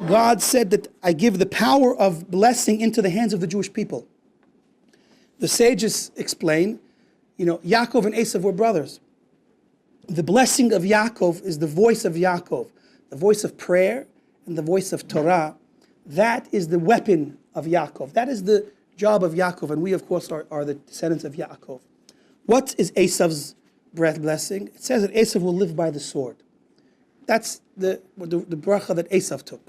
God said that I give the power of blessing into the hands of the Jewish people. The sages explain, Yaakov and Esav were brothers. The blessing of Yaakov is the voice of Yaakov, the voice of prayer and the voice of Torah. That is the weapon of Yaakov. That is the job of Yaakov, and we, of course, are the descendants of Yaakov. What is Esav's blessing? It says that Esav will live by the sword. That's the bracha that Esav took.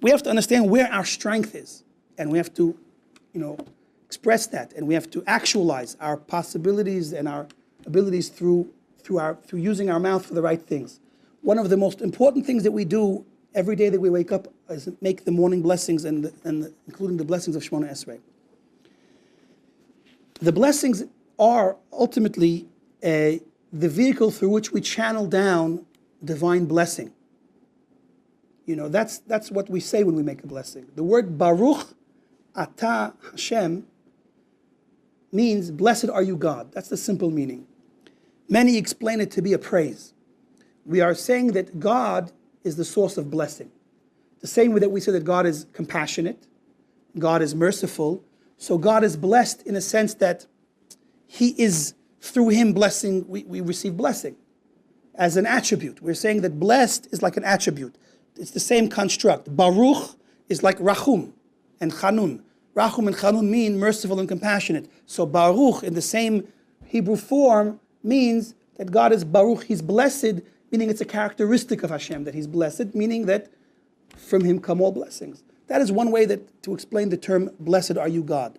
We have to understand where our strength is, and we have to, express that, and we have to actualize our possibilities and our abilities through using our mouth for the right things. One of the most important things that we do every day that we wake up is make the morning blessings and including the blessings of Shemona Esrei. The blessings are ultimately the vehicle through which we channel down divine blessing. That's what we say when we make a blessing. The word Baruch Atah Hashem means blessed are you God. That's the simple meaning. Many explain it to be a praise. We are saying that God is the source of blessing. The same way that we say that God is compassionate, God is merciful, so God is blessed in a sense that He is, through Him blessing, we receive blessing as an attribute. We're saying that blessed is like an attribute. It's the same construct. Baruch is like Rachum and Chanun. Rachum and Chanun mean merciful and compassionate. So Baruch in the same Hebrew form means that God is Baruch, He's blessed, meaning it's a characteristic of Hashem that He's blessed, meaning that from Him come all blessings. That is one way to explain the term, blessed are you God.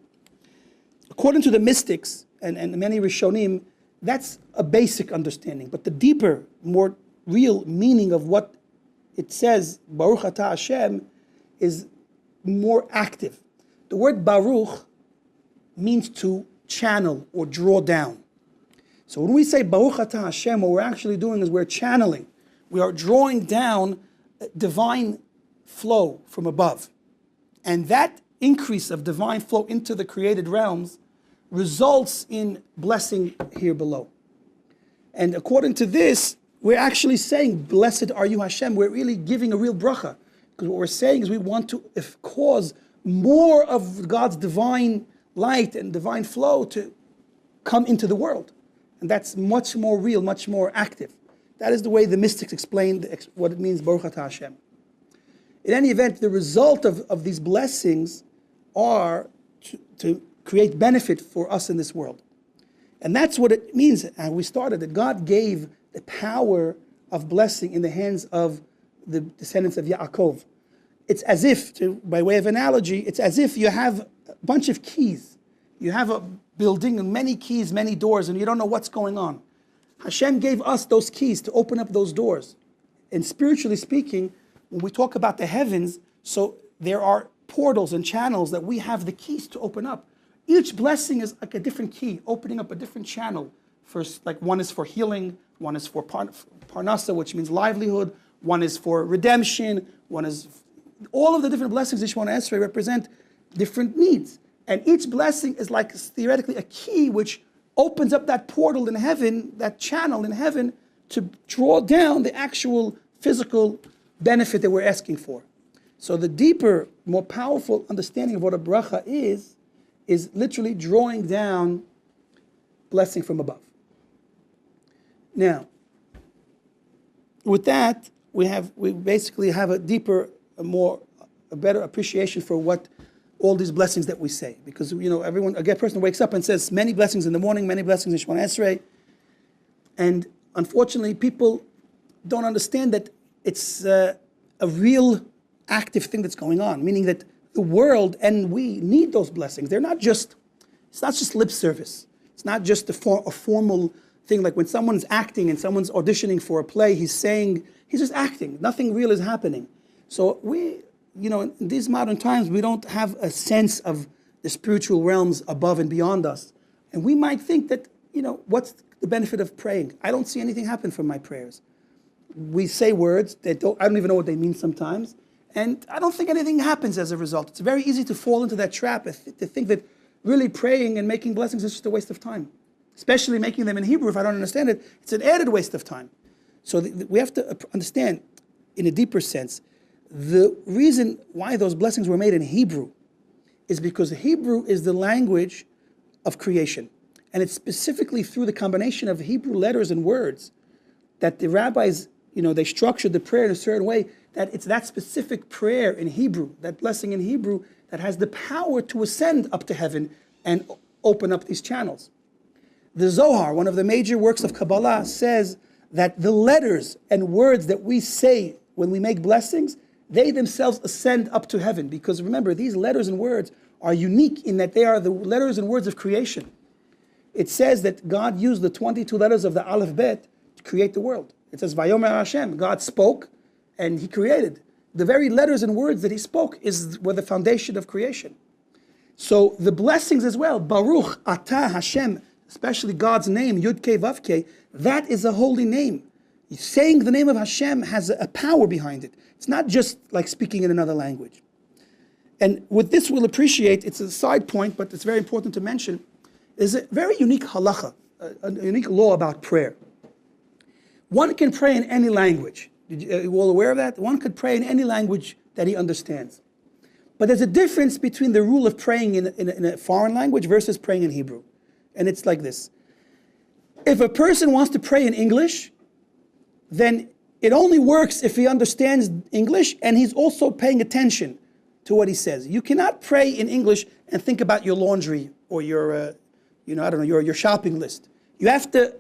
According to the mystics and many Rishonim, that's a basic understanding. But the deeper, more real meaning of what it says, Baruch Atah Hashem, is more active. The word Baruch means to channel or draw down. So when we say Baruch Atah Hashem, what we're actually doing is we're channeling. We are drawing down divine flow from above. And that increase of divine flow into the created realms results in blessing here below. And according to this, we're actually saying, blessed are you Hashem. We're really giving a real bracha. Because what we're saying is we want to cause more of God's divine light and divine flow to come into the world. And that's much more real, much more active. That is the way the mystics explained what it means, Baruch Atah Hashem. In any event, the result of these blessings are to create benefit for us in this world. And that's what it means, and we started, that God gave the power of blessing in the hands of the descendants of Yaakov. It's as if, by way of analogy, it's as if you have a bunch of keys. You have a building and many keys, many doors, and you don't know what's going on. Hashem gave us those keys to open up those doors. And spiritually speaking, when we talk about the heavens, so there are portals and channels that we have the keys to open up. Each blessing is like a different key, opening up a different channel. First, like one is for healing, one is for parnasa, which means livelihood, one is for redemption, one is... All of the different blessings in Shemona Esrei represent different needs. And each blessing is like theoretically a key which opens up that portal in heaven, that channel in heaven, to draw down the actual physical benefit that we're asking for. So the deeper, more powerful understanding of what a bracha is literally drawing down blessing from above. Now, with that, we basically have a deeper, a better appreciation for what all these blessings that we say. Because, a person wakes up and says many blessings in the morning, many blessings in Shemona Esrei. And unfortunately, people don't understand that it's a real active thing that's going on, meaning that the world and we need those blessings. It's not just lip service. It's not just a formal thing, like when someone's acting and someone's auditioning for a play, he's just acting. Nothing real is happening. So in these modern times, we don't have a sense of the spiritual realms above and beyond us. And we might think that, what's the benefit of praying? I don't see anything happen from my prayers. We say words that I don't even know what they mean sometimes. And I don't think anything happens as a result. It's very easy to fall into that trap, to think that really praying and making blessings is just a waste of time. Especially making them in Hebrew, if I don't understand it, it's an added waste of time. So we have to understand, in a deeper sense, The reason why those blessings were made in Hebrew is because Hebrew is the language of creation. And it's specifically through the combination of Hebrew letters and words that the rabbis, they structured the prayer in a certain way that it's that specific prayer in Hebrew, that blessing in Hebrew, that has the power to ascend up to heaven and open up these channels. The Zohar, one of the major works of Kabbalah, says that the letters and words that we say when we make blessings, they themselves ascend up to heaven. Because remember, these letters and words are unique in that they are the letters and words of creation. It says that God used the 22 letters of the Aleph Bet to create the world. It says, Vayomer Hashem, God spoke and He created. The very letters and words that He spoke were the foundation of creation. So the blessings as well, Baruch Atah Hashem, especially God's name, Yud Kei Vav Kei, that is a holy name. Saying the name of Hashem has a power behind it. It's not just like speaking in another language. And what this will appreciate, it's a side point, but it's very important to mention, is a very unique halacha, a unique law about prayer. One can pray in any language. Are you all aware of that? One could pray in any language that he understands. But there's a difference between the rule of praying in a foreign language versus praying in Hebrew. And it's like this. If a person wants to pray in English, then it only works if he understands English and he's also paying attention to what he says. You cannot pray in English and think about your laundry or your, your shopping list. You have to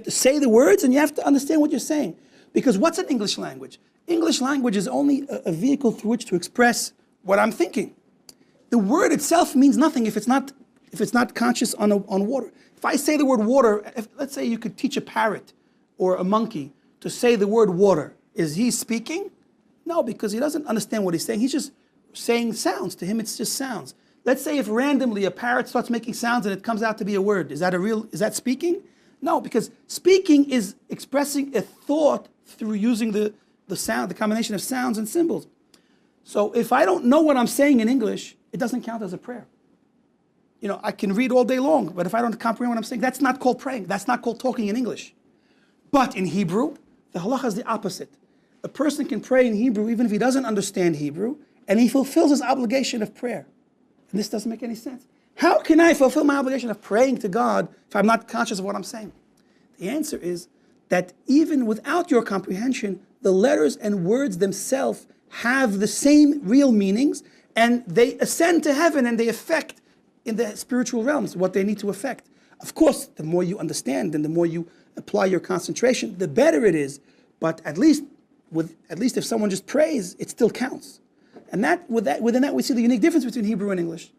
say the words and you have to understand what you're saying. Because what's an English language? English language is only a vehicle through which to express what I'm thinking. The word itself means nothing if it's not conscious on water. If I say the word water, let's say you could teach a parrot or a monkey to say the word water. Is he speaking? No, because he doesn't understand what he's saying. He's just saying sounds. To him, it's just sounds. Let's say if randomly a parrot starts making sounds and it comes out to be a word. Is that speaking? No, because speaking is expressing a thought through using the sound, the combination of sounds and symbols. So if I don't know what I'm saying in English, it doesn't count as a prayer. I can read all day long, but if I don't comprehend what I'm saying, that's not called praying. That's not called talking in English. But in Hebrew, the halacha is the opposite. A person can pray in Hebrew even if he doesn't understand Hebrew, and he fulfills his obligation of prayer. And this doesn't make any sense. How can I fulfill my obligation of praying to God if I'm not conscious of what I'm saying? The answer is that even without your comprehension, the letters and words themselves have the same real meanings, and they ascend to heaven and they affect in the spiritual realms what they need to affect. Of course, the more you understand and the more you apply your concentration, the better it is. But at least if someone just prays, it still counts. And within that we see the unique difference between Hebrew and English.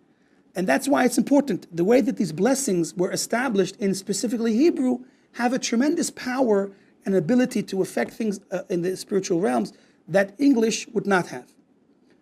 And that's why it's important. The way that these blessings were established in specifically Hebrew have a tremendous power and ability to affect things in the spiritual realms that English would not have.